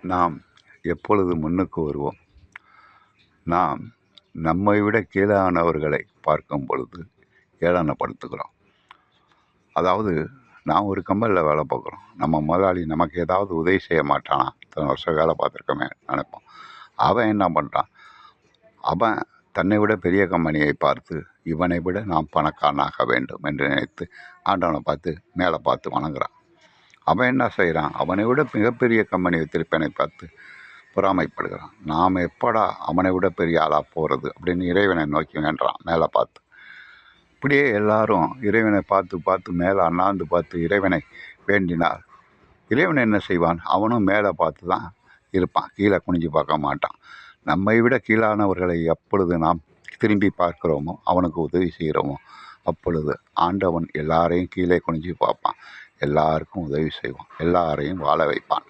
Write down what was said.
நாம் எப்பொழுது முன்னுக்கு வருவோம்? நாம் நம்மை விட கீழானவர்களை பார்க்கும் பொழுது ஏளனப்படுத்துகிறோம். அதாவது, நான் ஒரு கம்பெனியில் வேலை பார்க்குறோம். நம்ம முதலாளி நமக்கு ஏதாவது உதவி செய்ய மாட்டானா? இத்தனை வருஷம் வேலை பார்த்துருக்கோமே நினைப்போம். அவன் என்ன பண்ணுறான்? அவன் தன்னை விட பெரிய கம்பெனியை பார்த்து இவனை விட நாம் பணக்காரனாக வேண்டும் என்று நினைத்து ஆண்டவனை பார்த்து மேலே பார்த்து வணங்குறான். அவன் என்ன செய்கிறான்? அவனை விட மிகப்பெரிய கம்பெனி வைத்திருப்பவனை பார்த்து பொறாமைப்படுகிறான். நாம் எப்படா அவனை விட பெரிய ஆளாக போகிறது அப்படின்னு இறைவனை நோக்கி வேண்டுறான் மேலே பார்த்து. இப்படியே எல்லாரும் இறைவனை பார்த்து பார்த்து மேலே அண்ணாந்து பார்த்து இறைவனை வேண்டினார். இறைவன் என்ன செய்வான்? அவனும் மேலே பார்த்து தான் இருப்பான், கீழே குனிஞ்சு பார்க்க மாட்டான். நம்மை விட கீழானவர்களை எப்பொழுது நாம் திரும்பி பார்க்கிறோமோ, அவனுக்கு உதவி செய்கிறோமோ, அப்பொழுது ஆண்டவன் எல்லாரையும் கீழே குனிஞ்சு பார்ப்பான், எல்லாருக்கும் உதவி செய்வான், எல்லாரையும் வாழ வைப்பான்.